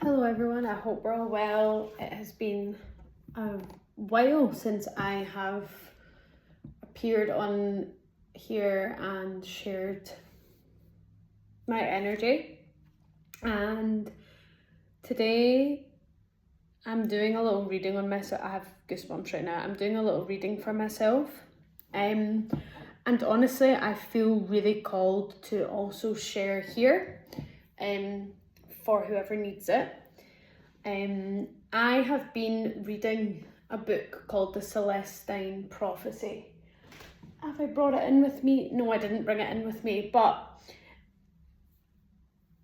Hello everyone, I hope we're all well. It has been a while since I have appeared on here and shared my energy, and today I'm doing a little reading on myself. I have goosebumps right now. I'm doing a little reading for myself, and honestly I feel really called to also share here for whoever needs it. I have been reading a book called The Celestine Prophecy. Have I brought it in with me? No, I didn't bring it in with me, but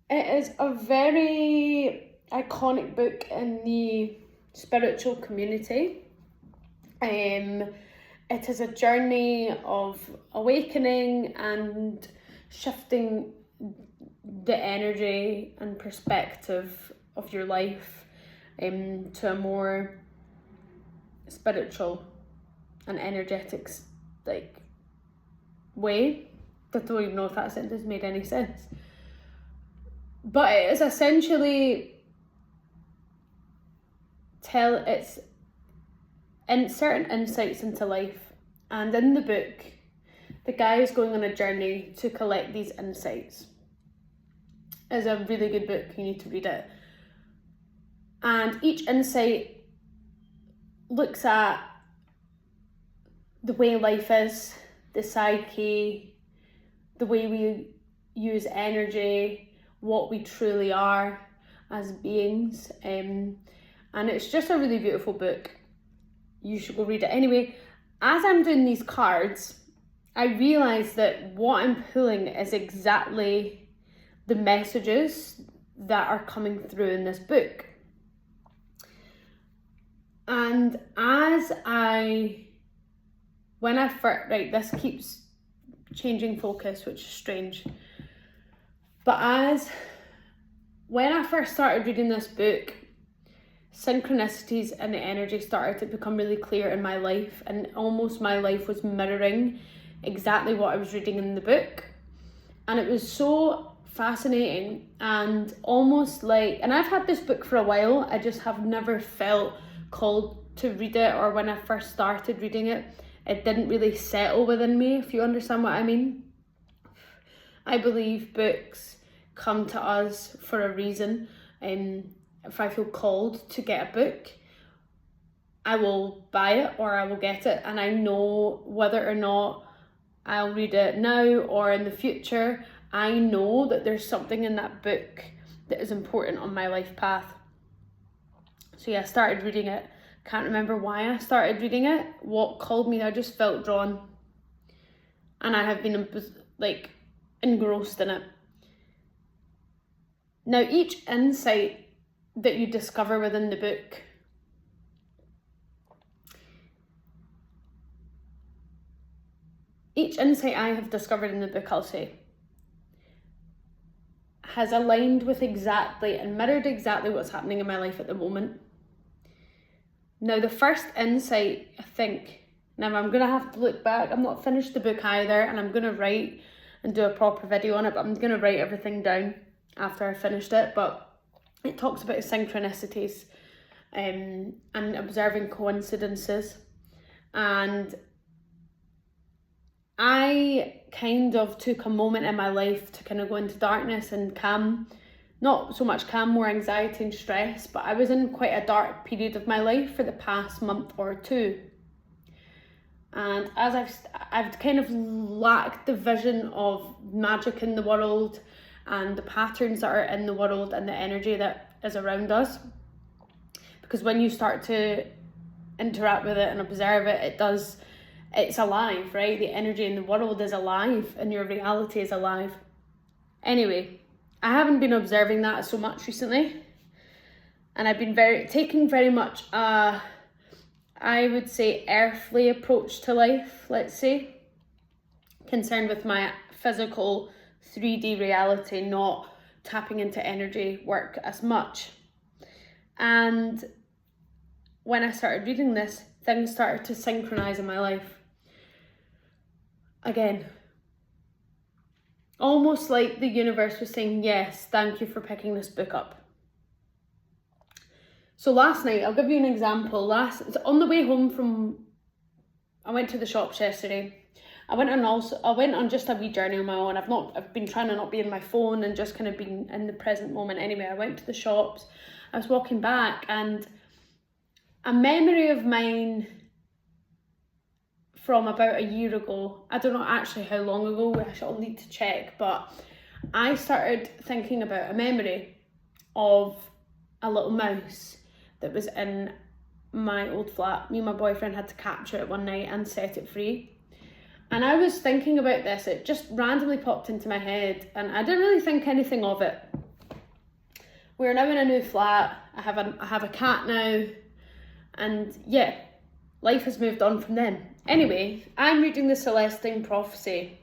it is a very iconic book in the spiritual community. It is a journey of awakening and shifting the energy and perspective of your life to a more spiritual and energetic way. I don't even know if that sentence made any sense. But it is essentially it's in certain insights into life, and in the book the guy is going on a journey to collect these insights. It's a really good book, you need to read it. And each insight looks at the way life is, the psyche, the way we use energy, what we truly are as beings. And it's just a really beautiful book. You should go read it. Anyway, as I'm doing these cards, I realised that what I'm pulling is exactly the messages that are coming through in this book. And this keeps changing focus, which is strange. But when I first started reading this book, synchronicities and the energy started to become really clear in my life, and almost my life was mirroring exactly what I was reading in the book. And it was so fascinating and almost like, and I've had this book for a while, I just have never felt called to read it, or when I first started reading it, it didn't really settle within me, if you understand what I mean. I believe books come to us for a reason. If I feel called to get a book, I will buy it or I will get it, and I know whether or not I'll read it now or in the future. I know that there's something in that book that is important on my life path. So yeah, I started reading it. Can't remember why I started reading it, what called me. I just felt drawn, and I have been engrossed in it. Now, each insight that you discover within the book I have discovered in the book, I'll say, has aligned with exactly and mirrored exactly what's happening in my life at the moment. Now, the first insight, I think, now I'm going to have to look back. I'm not finished the book either, and I'm going to write and do a proper video on it, but I'm going to write everything down after I finished it. But it talks about synchronicities and observing coincidences. And I kind of took a moment in my life to kind of go into darkness and calm. Not so much calm, more anxiety and stress, but I was in quite a dark period of my life for the past month or two. And as I've kind of lacked the vision of magic in the world and the patterns that are in the world and the energy that is around us. Because when you start to interact with it and observe it, it's alive, right? The energy in the world is alive and your reality is alive. Anyway, I haven't been observing that so much recently, and I've been taking very much I would say earthly approach to life, let's say, concerned with my physical 3D reality, not tapping into energy work as much. And when I started reading this, things started to synchronize in my life. Again, almost like the universe was saying, yes, thank you for picking this book up. So last night, I'll give you an example. On the way home I went to the shops yesterday. I went on just a wee journey on my own. I've been trying to not be in my phone and just kind of been in the present moment. Anyway, I went to the shops. I was walking back, and a memory of mine from about a year ago, I don't know actually how long ago, I shall need to check, but I started thinking about a memory of a little mouse that was in my old flat. Me and my boyfriend had to capture it one night and set it free. And I was thinking about this, it just randomly popped into my head, and I didn't really think anything of it. We're now in a new flat, I have a cat now, and yeah, life has moved on from then. Anyway, I'm reading the Celestine Prophecy,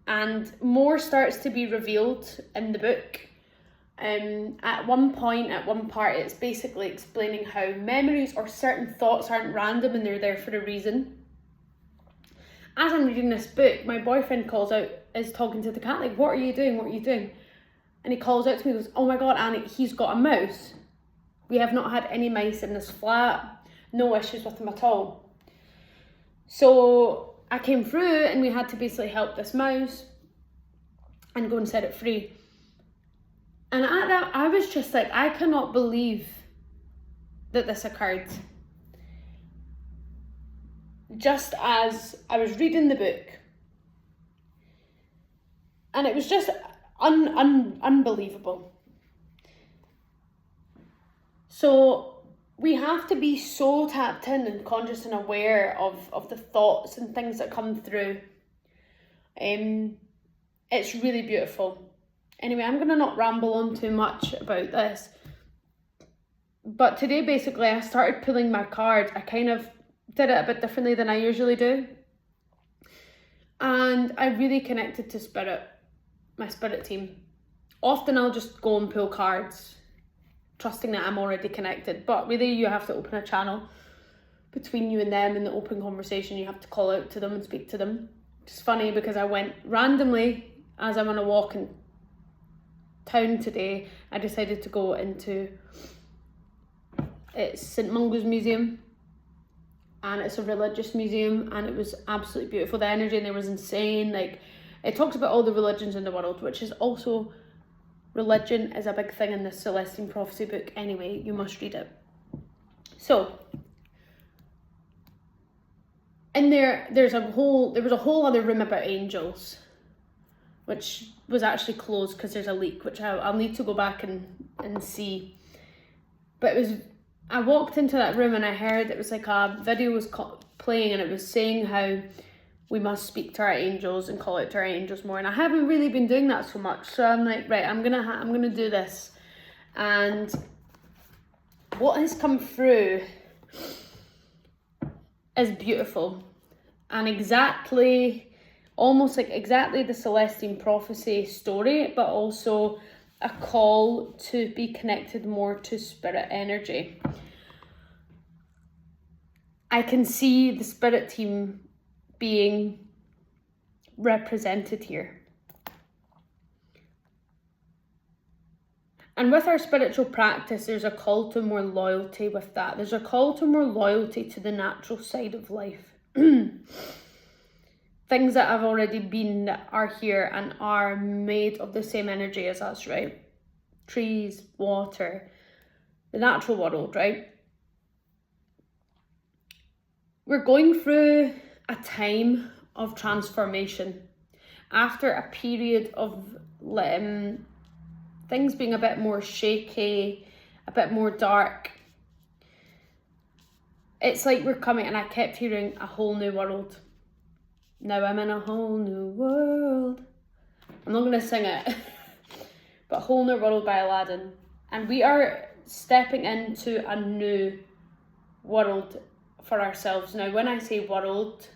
and more starts to be revealed in the book. At one part, it's basically explaining how memories or certain thoughts aren't random and they're there for a reason. As I'm reading this book, my boyfriend is talking to the cat, like, what are you doing? What are you doing? And he calls out to me and goes, oh my God, Annie, he's got a mouse. We have not had any mice in this flat, no issues with them at all. So I came through and we had to basically help this mouse and go and set it free. And at that, I was just like, I cannot believe that this occurred. Just as I was reading the book, and it was just unbelievable. So we have to be so tapped in and conscious and aware of the thoughts and things that come through. It's really beautiful. Anyway, I'm going to not ramble on too much about this. But today, basically, I started pulling my cards. I kind of did it a bit differently than I usually do. And I really connected to spirit, my spirit team. Often I'll just go and pull cards, trusting that I'm already connected. But really, you have to open a channel between you and them in the open conversation. You have to call out to them and speak to them. It's funny because I went randomly, as I'm on a walk in town today, I decided to go into St Mungo's Museum, and it's a religious museum, and it was absolutely beautiful. The energy in there was insane. Like, it talks about all the religions in the world, which is also, religion is a big thing in the Celestine Prophecy book. Anyway, you must read it. So in there was a whole other room about angels, which was actually closed because there's a leak, which I'll need to go back and see. But I walked into that room and I heard it was like a video was playing, and it was saying how we must speak to our angels and call out to our angels more. And I haven't really been doing that so much, so I'm like, right, I'm gonna do this. And what has come through is beautiful, and almost like exactly the Celestine Prophecy story, but also a call to be connected more to spirit energy. I can see the spirit team being represented here. And with our spiritual practice, there's a call to more loyalty with that. There's a call to more loyalty to the natural side of life. Things that have already been, that are here and are made of the same energy as us, right? Trees, water, the natural world, right? We're going through a time of transformation after a period of things being a bit more shaky, a bit more dark. It's like we're coming, and I kept hearing a whole new world. Now I'm in a whole new world. I'm not going to sing it, but Whole New World by Aladdin. And we are stepping into a new world for ourselves. Now, when I say world,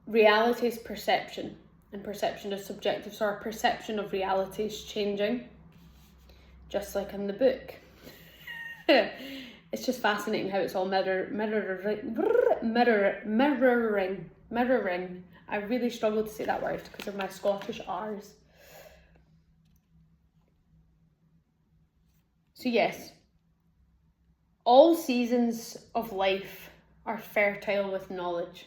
reality is perception, and perception is subjective, so our perception of reality is changing, just like in the book. It's just fascinating how it's all mirroring. I really struggle to say that word because of my Scottish R's. So yes, all seasons of life are fertile with knowledge.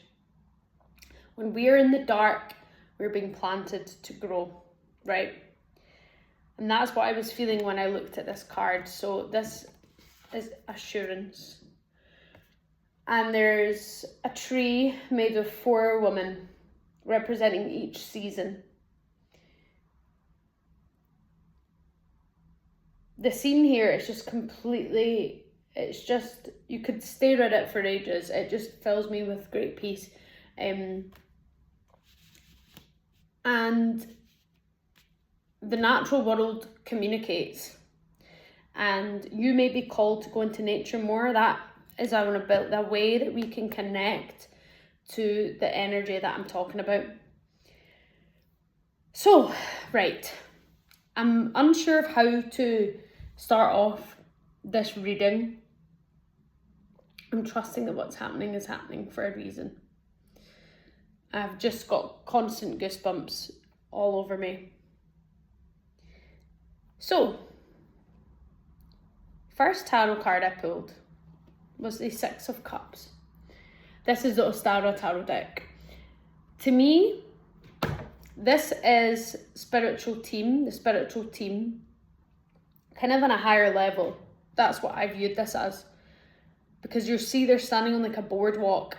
When we're in the dark, we're being planted to grow, right? And that's what I was feeling when I looked at this card. So this is assurance. And there's a tree made of 4 women representing each season. The scene here is just completely, it's just, you could stare at it for ages. It just fills me with great peace. And the natural world communicates. And you may be called to go into nature more. That is the way that we can connect to the energy that I'm talking about. So, right. I'm unsure of how to start off this reading. I'm trusting that what's happening is happening for a reason. I've just got constant goosebumps all over me. So, first tarot card I pulled was the 6 of Cups. This is the Ostara tarot deck. To me, this is the spiritual team, kind of on a higher level. That's what I viewed this as. Because you see they're standing on like a boardwalk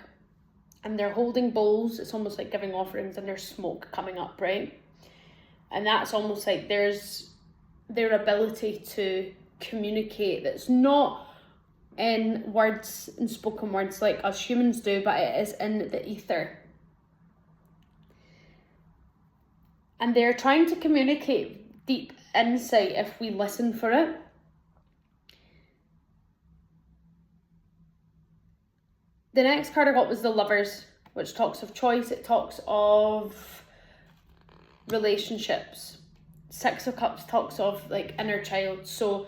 and they're holding bowls. It's almost like giving offerings, and there's smoke coming up, right? And that's almost like there's their ability to communicate that's not in words and spoken words like us humans do, but it is in the ether. And they're trying to communicate deep insight if we listen for it. The next card I got was the Lovers, which talks of choice. It talks of relationships. 6 of Cups talks of like inner child. So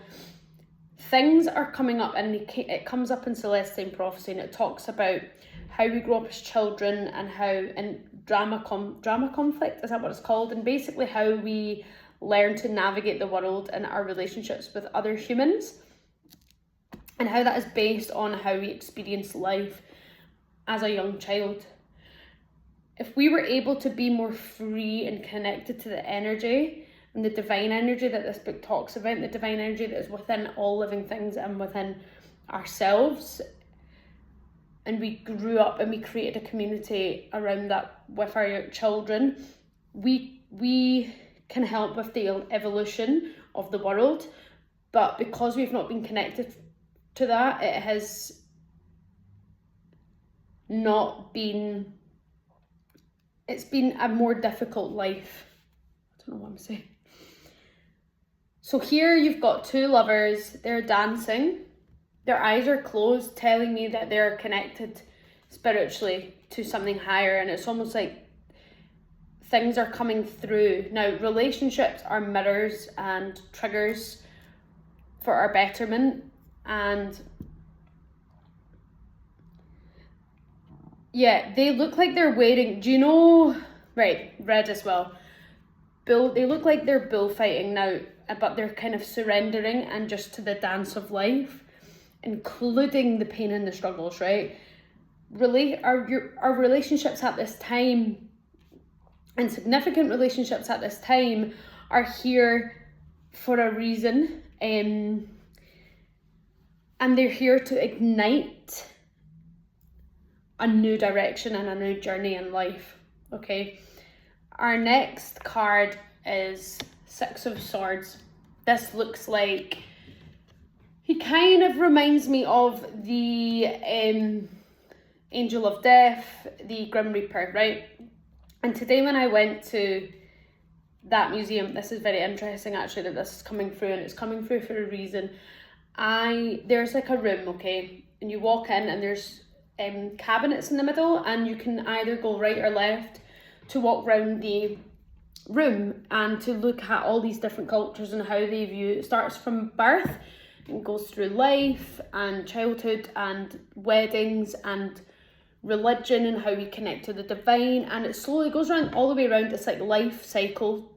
things are coming up, and it comes up in Celestine Prophecy, and it talks about how we grow up as children and how in drama conflict, is that what it's called? And basically how we learn to navigate the world and our relationships with other humans, and how that is based on how we experience life as a young child. If we were able to be more free and connected to the energy and the divine energy that this book talks about, the divine energy that is within all living things and within ourselves, and we grew up and we created a community around that with our children, we can help with the evolution of the world. But because we've not been connected to that, it has not been, it's been a more difficult life. I don't know what I'm saying. So here you've got 2 lovers, they're dancing, their eyes are closed, telling me that they're connected spiritually to something higher, and it's almost like things are coming through. Now, relationships are mirrors and triggers for our betterment, and yeah, they look like they're waiting. Do you know, right, red as well. They look like they're bullfighting now, but they're kind of surrendering and just to the dance of life, including the pain and the struggles, right? Really, our relationships at this time, and significant relationships at this time, are here for a reason, and they're here to ignite a new direction and a new journey in life, okay? Our next card is 6 of Swords. This looks like, he kind of reminds me of the Angel of Death, the Grim Reaper, right? And today when I went to that museum, this is very interesting actually that this is coming through, and it's coming through for a reason. There's like a room, okay? And you walk in and there's cabinets in the middle, and you can either go right or left to walk around the room and to look at all these different cultures and how they view it. Starts from birth and goes through life and childhood and weddings and religion and how we connect to the divine, and it slowly goes around all the way around. It's like life cycle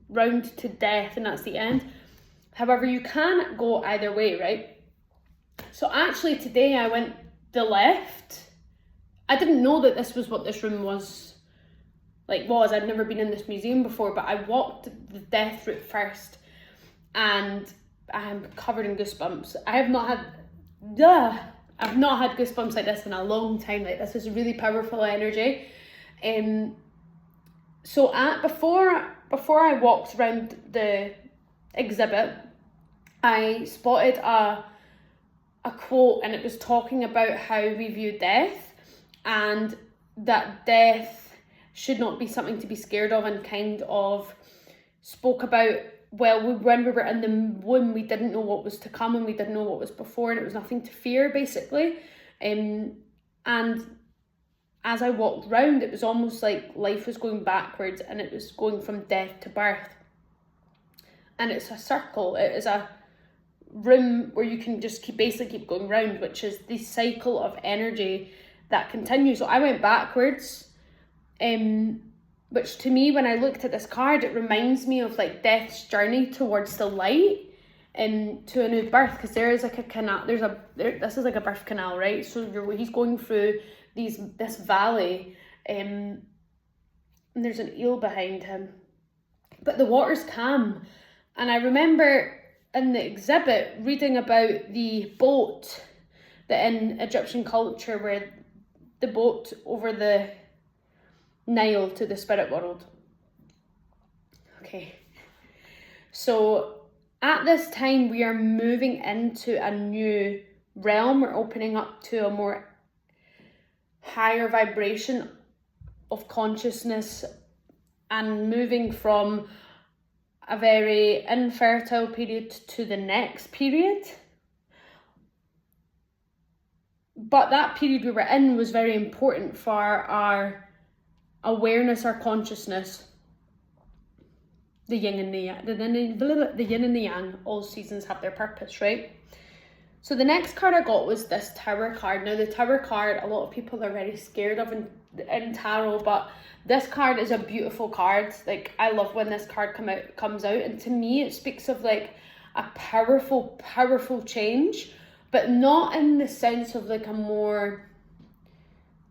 round to death, and that's the end. However, you can go either way, right? So actually today I went the left. I didn't know that this was what this room was. I'd never been in this museum before, but I walked the death route first, and I'm covered in goosebumps. I've not had goosebumps like this in a long time. Like, this is really powerful energy. So before I walked around the exhibit, I spotted a quote, and it was talking about how we view death, and that death should not be something to be scared of, and kind of spoke about, when we were in the womb, we didn't know what was to come, and we didn't know what was before, and it was nothing to fear, basically. And as I walked round, it was almost like life was going backwards, and it was going from death to birth. And it's a circle. It is a room where you can just keep going round, which is the cycle of energy that continues. So I went backwards, which to me, when I looked at this card, it reminds me of like death's journey towards the light, to a new birth, because there is like a canal. This is like a birth canal, right? So he's going through this valley, and there's an eel behind him, but the water's calm. And I remember in the exhibit reading about the boat, that in Egyptian culture, where the boat over the Nile to the spirit world. Okay, so at this time we are moving into a new realm. We're opening up to a more higher vibration of consciousness, and moving from a very infertile period to the next period. But that period we were in was very important for our awareness, our consciousness. The yin and the yang, the yin and the yang, all seasons have their purpose, right? So the next card I got was this Tower card. Now the Tower card, a lot of people are very scared of in tarot, but this card is a beautiful card. Like, I love when this card comes out, and to me it speaks of like a powerful change, but not in the sense of like a more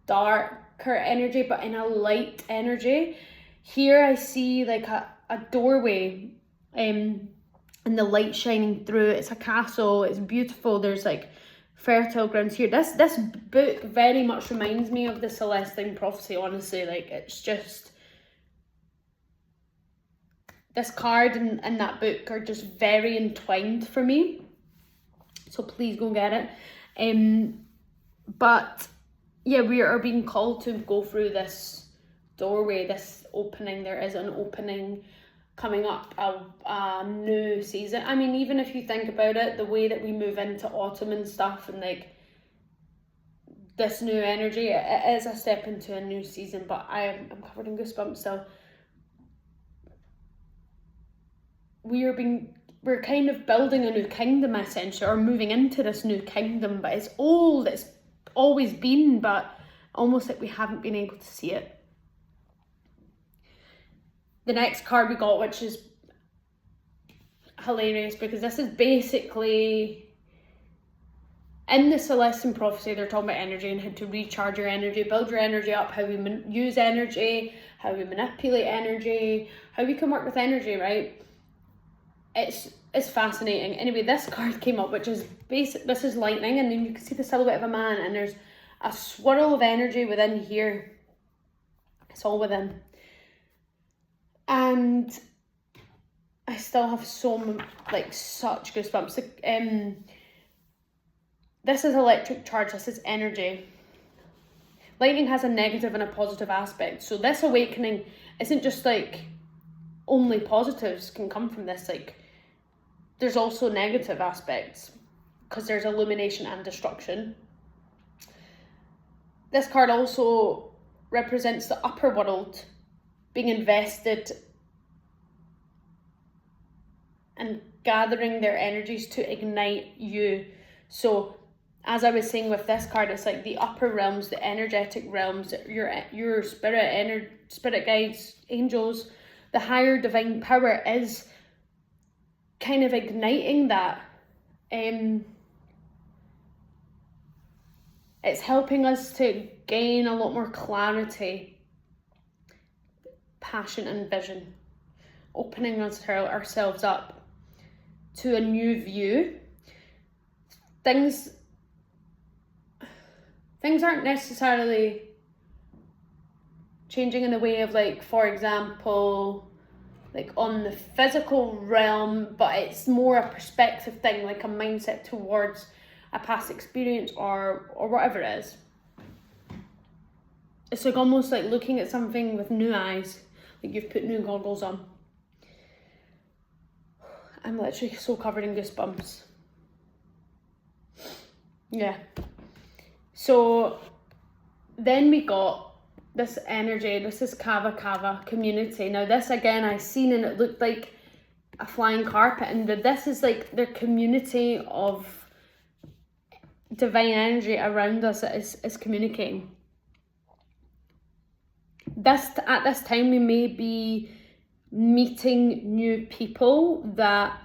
darker energy, but in a light energy. Here I see like a doorway, and the light shining through. It's a castle, it's beautiful, there's like fertile grounds here. This book very much reminds me of the Celestine Prophecy, honestly. Like, it's just, this card and that book are just very entwined for me, so please go get it. But yeah, we are being called to go through this doorway, this opening. There is an opening coming up, a new season. I mean, even if you think about it, the way that we move into autumn and stuff, and like this new energy, it is a step into a new season. But I'm covered in goosebumps still. We're kind of building a new kingdom, essentially, or moving into this new kingdom, but it's old, it's always been, but almost like we haven't been able to see it. The next card we got, which is hilarious, because this is basically, in the Celestine Prophecy, they're talking about energy and how to recharge your energy, build your energy up, how we use energy, how we manipulate energy, how we can work with energy, right? It's fascinating. Anyway, this card came up, which is this is lightning, and then you can see the silhouette of a man, and there's a swirl of energy within here. It's all within. And I still have such goosebumps. This is electric charge, this is energy. Lightning has a negative and a positive aspect. So this awakening isn't just like only positives can come from this. Like, there's also negative aspects, because there's illumination and destruction. This card also represents the upper world being invested and gathering their energies to ignite you. So as I was saying with this card, it's like the upper realms, the energetic realms, your spirit guides, angels, the higher divine power is kind of igniting that. It's helping us to gain a lot more clarity, passion and vision, opening ourselves up to a new view. Things aren't necessarily changing in the way of, like, for example, like on the physical realm, but it's more a perspective thing, like a mindset towards a past experience or whatever it is. It's like almost like looking at something with new eyes, like you've put new goggles on. I'm literally so covered in goosebumps. Yeah. So then we got this energy. This is Kava community. Now this again I seen and it looked like a flying carpet, and this is like their community of divine energy around us that is communicating. At this time we may be meeting new people that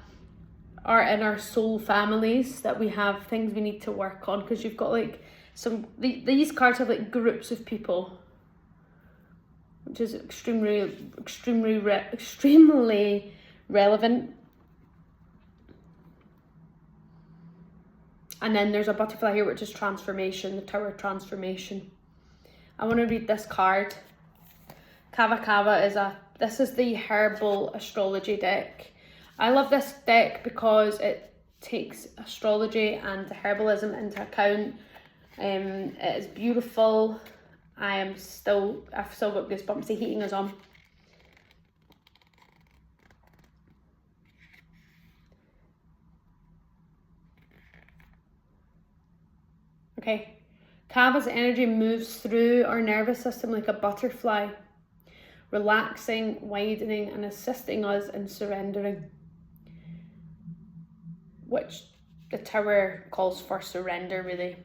are in our soul families, that we have things we need to work on, because you've got like these cards have like groups of people, which is extremely relevant. And then there's a butterfly here, which is transformation, the Tower transformation. I want to read this card. Kava this is the herbal astrology deck. I love this deck because it takes astrology and herbalism into account. It is beautiful. I've still got goosebumps. The heating is on. Okay. Kava's energy moves through our nervous system like a butterfly, relaxing, widening, and assisting us in surrendering, which the Tower calls for surrender, really.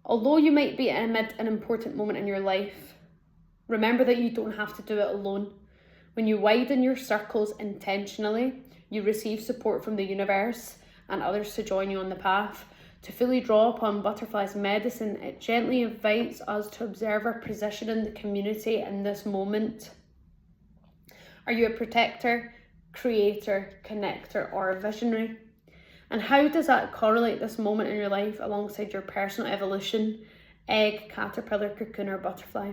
Although you might be amid an important moment in your life, remember that you don't have to do it alone. When you widen your circles intentionally, you receive support from the universe and others to join you on the path. To fully draw upon Butterfly's medicine, it gently invites us to observe our position in the community in this moment. Are you a protector, creator, connector, or a visionary? And how does that correlate this moment in your life alongside your personal evolution, egg, caterpillar, cocoon, or butterfly?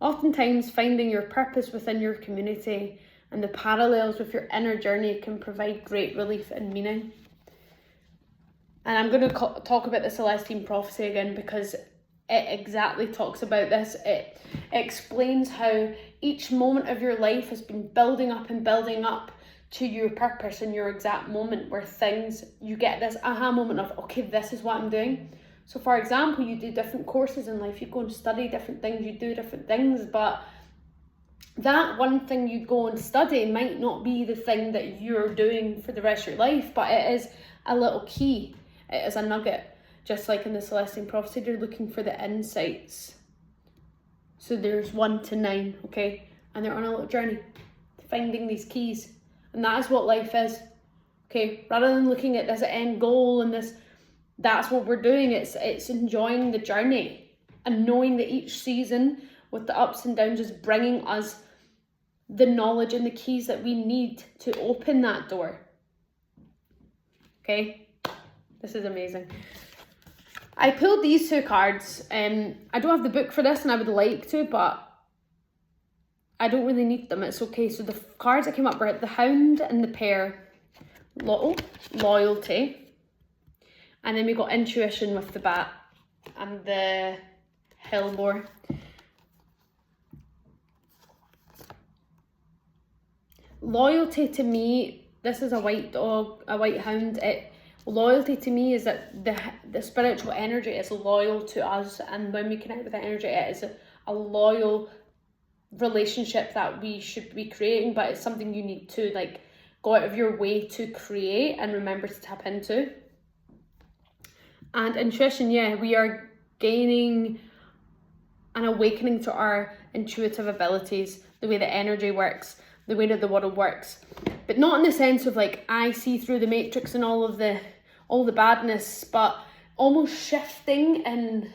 Oftentimes, finding your purpose within your community and the parallels with your inner journey can provide great relief and meaning. And I'm going to talk about the Celestine prophecy again, because it exactly talks about this. It explains how each moment of your life has been building up to your purpose in your exact moment, where you get this aha moment of, okay, this is what I'm doing. So for example, you do different courses in life, you go and study different things, you do different things, but that one thing you go and study might not be the thing that you're doing for the rest of your life, but it is a little key. It is a nugget. Just like in the Celestine prophecy, they're looking for the insights. So there's 1 to 9, okay? And they're on a little journey, finding these keys. And that is what life is, okay? Rather than looking at this end goal and that's what we're doing. It's enjoying the journey and knowing that each season with the ups and downs is bringing us the knowledge and the keys that we need to open that door, okay? This is amazing. I pulled these 2 cards. I don't have the book for this and I would like to, but I don't really need them. It's okay. So the cards that came up were the Hound and the Pair. Loyalty. And then we got Intuition with the Bat and the Hellbore. Loyalty to me, this is a white dog, a white hound. Loyalty to me is that the spiritual energy is loyal to us, and when we connect with that energy, it is a loyal relationship that we should be creating, but it's something you need to like go out of your way to create and remember to tap into. And intuition, yeah, we are gaining an awakening to our intuitive abilities, the way the energy works, the way that the world works. but not in the sense of like I see through the matrix and all the badness, but almost shifting and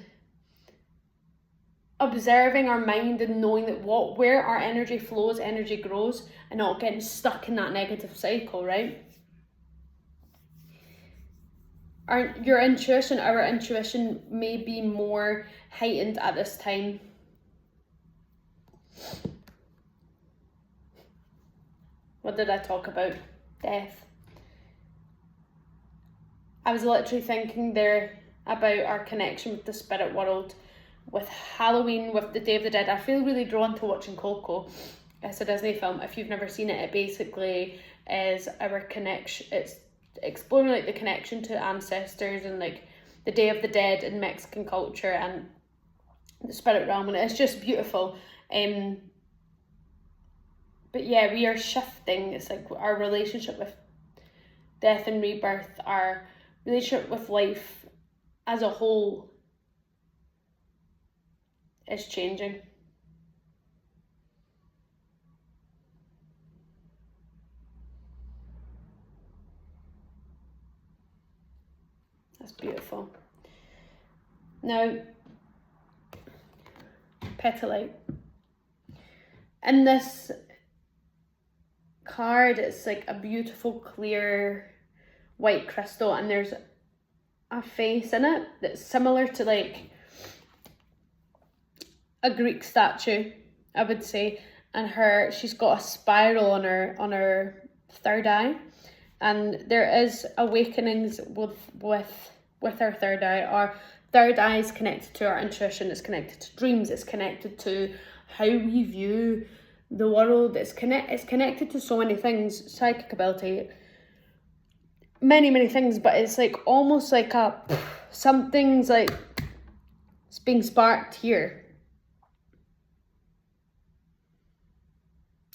observing our mind and knowing that where our energy flows, energy grows, and not getting stuck in that negative cycle, right? Our intuition may be more heightened at this time. What did I talk about? Death. I was literally thinking there about our connection with the spirit world, with Halloween, with the Day of the Dead. I feel really drawn to watching Coco. It's a Disney film. If you've never seen it, it basically is our connection. It's exploring like the connection to ancestors and like the Day of the Dead in Mexican culture and the spirit realm, and it's just beautiful. But yeah, we are shifting. It's like our relationship with death and rebirth, our relationship with life as a whole is changing. That's beautiful. Now, petalite. In this card, it's like a beautiful clear white crystal, and there's a face in it that's similar to like a Greek statue, I would say, and she's got a spiral on her third eye, and there is awakenings with our third eye. Our third eye is connected to our intuition, it's connected to dreams, it's connected to how we view the world, it's connected to so many things, psychic ability, many things, but it's like almost like something's like it's being sparked here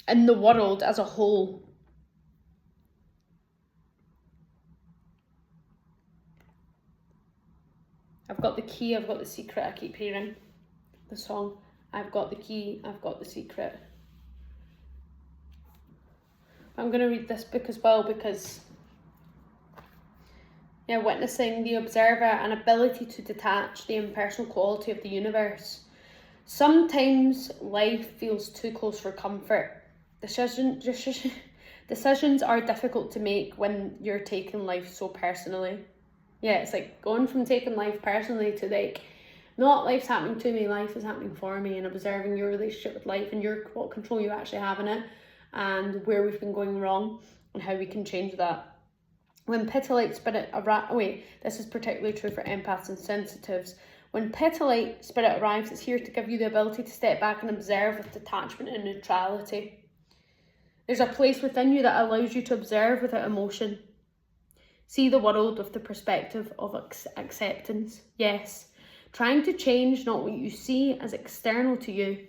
in the world as a whole. I've got the key, I've got the secret. I keep hearing the song. I've got the key, I've got the secret. I'm going to read this book as well because, yeah, witnessing the observer, an ability to detach the impersonal quality of the universe. Sometimes life feels too close for comfort. Decisions are difficult to make when you're taking life so personally. Yeah, it's like going from taking life personally to like, not life's happening to me, life is happening for me, and observing your relationship with life and what control you actually have in it and where we've been going wrong and how we can change that. When petalite spirit this is particularly true for empaths and sensitives. When petalite spirit arrives, it's here to give you the ability to step back and observe with detachment and neutrality. There's a place within you that allows you to observe without emotion. See the world with the perspective of acceptance. Yes, trying to change not what you see as external to you,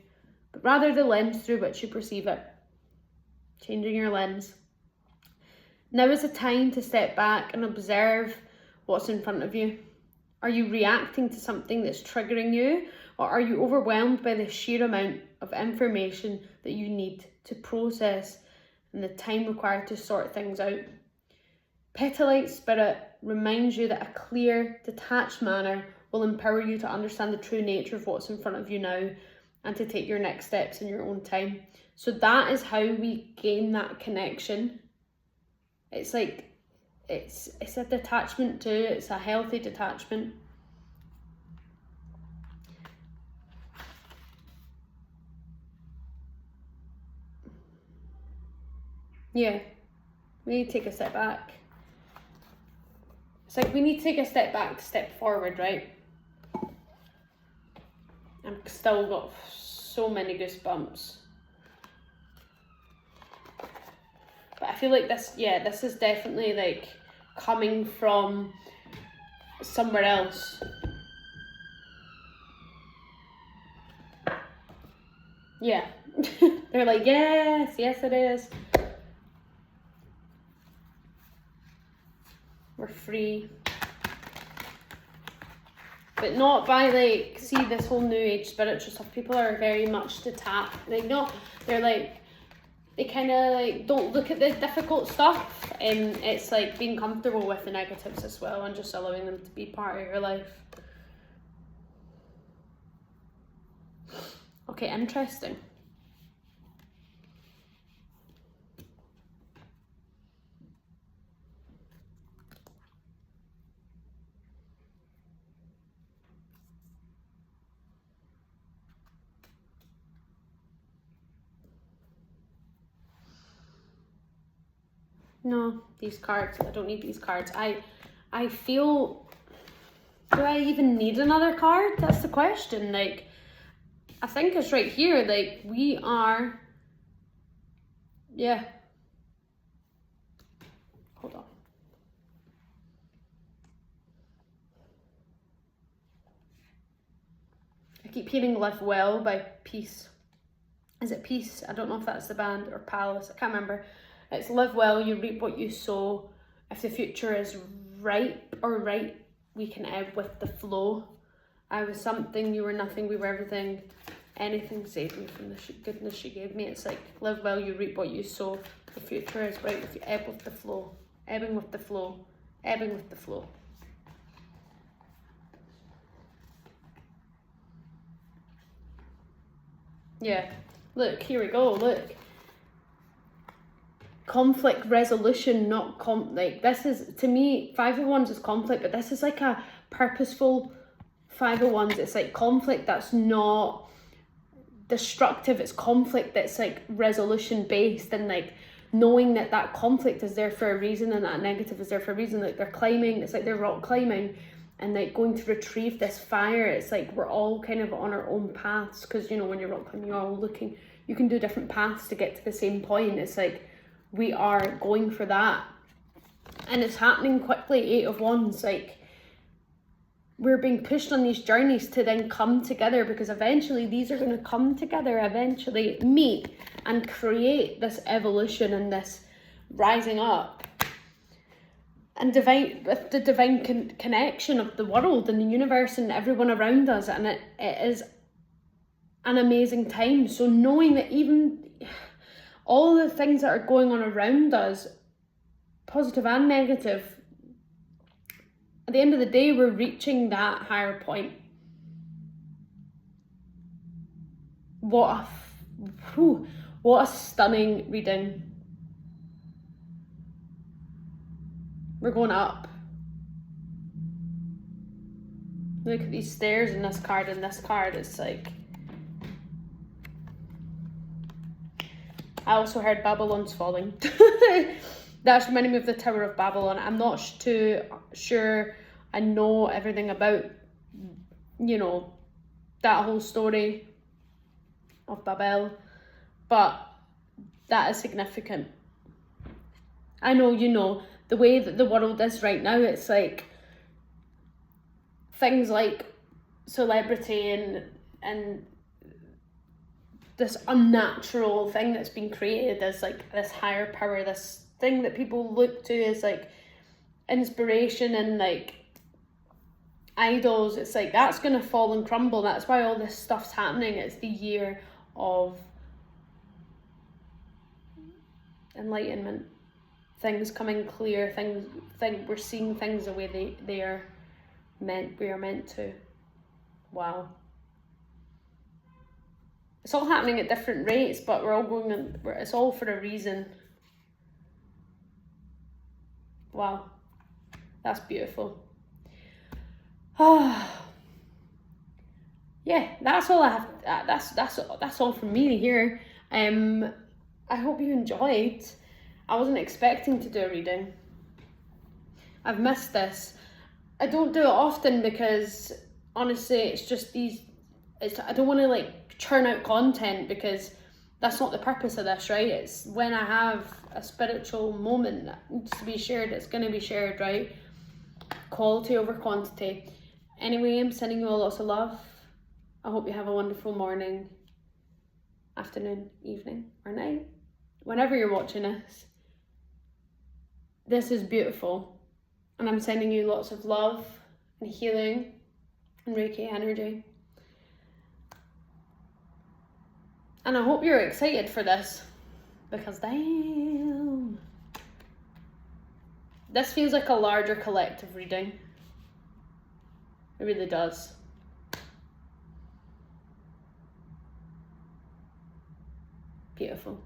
but rather the lens through which you perceive it. Changing your lens. Now is the time to step back and observe what's in front of you. Are you reacting to something that's triggering you, or are you overwhelmed by the sheer amount of information that you need to process and the time required to sort things out? Petalite spirit reminds you that a clear, detached manner will empower you to understand the true nature of what's in front of you now and to take your next steps in your own time. So that is how we gain that connection. It's like, it's a detachment too, it's a healthy detachment. Yeah, we need to take a step back. It's like we need to take a step back to step forward, right? I've still got so many goosebumps. But I feel like this is definitely like coming from somewhere else. Yeah. They're like, yes it is. We're free. But not by like, see this whole new age spiritual stuff. People are very much detached. They're like, they kind of like don't look at the difficult stuff, and it's like being comfortable with the negatives as well and just allowing them to be part of your life. Okay, interesting. No, these cards, I don't need these cards. I feel, do I even need another card? That's the question. Like, I think it's right here. Like, we are, yeah. Hold on. I keep hearing Live Well by Peace. Is it Peace? I don't know if that's the band, or Palace. I can't remember. It's live well, you reap what you sow. If the future is ripe or right, we can ebb with the flow. I was something, you were nothing, we were everything. Anything saved me from the goodness she gave me. It's like, live well, you reap what you sow. The future is bright if you ebb with the flow. Ebbing with the flow. Ebbing with the flow. Yeah. Look, here we go, look. Conflict resolution, not like this is, to me, 5 of Wands is conflict, but this is like a purposeful 5 of Wands. It's like conflict that's not destructive. It's conflict that's like resolution based, and like knowing that that conflict is there for a reason and that negative is there for a reason. Like they're climbing, it's like they're rock climbing and like going to retrieve this fire. It's like we're all kind of on our own paths, because you know, when you're rock climbing, you're all looking, you can do different paths to get to the same point. It's like we are going for that, and it's happening quickly. 8 of Wands, like we're being pushed on these journeys to then come together, because eventually these are going to come together, eventually meet and create this evolution and this rising up and divine, with the divine connection of the world and the universe and everyone around us. And it is an amazing time. So knowing that even all the things that are going on around us, positive and negative, at the end of the day, we're reaching that higher point. What a stunning reading. We're going up. Look at these stairs in this card and this card. It's like, I also heard Babylon's falling. That's reminding me of the Tower of Babylon. I'm not too sure I know everything about, you know, that whole story of Babel, but that is significant. I know, you know, the way that the world is right now, it's like things like celebrity and this unnatural thing that's been created as like this higher power, this thing that people look to as like inspiration and like idols. It's like that's gonna fall and crumble. That's why all this stuff's happening. It's the year of enlightenment, things coming clear, things we're seeing things the way we are meant to. Wow. It's all happening at different rates, but we're all going in, it's all for a reason. Wow, that's beautiful. Yeah, that's all I have. That's all from me here. I hope you enjoyed. I wasn't expecting to do a reading. I've missed this. I don't do it often because honestly, it's just I don't want to like churn out content, because that's not the purpose of this, right? It's when I have a spiritual moment that needs to be shared, it's going to be shared, right? Quality over quantity. Anyway, I'm sending you all lots of love. I hope you have a wonderful morning, afternoon, evening, or night, whenever you're watching this. This is beautiful, and I'm sending you lots of love and healing and Reiki energy. And I hope you're excited for this, because damn, this feels like a larger collective reading. It really does. Beautiful.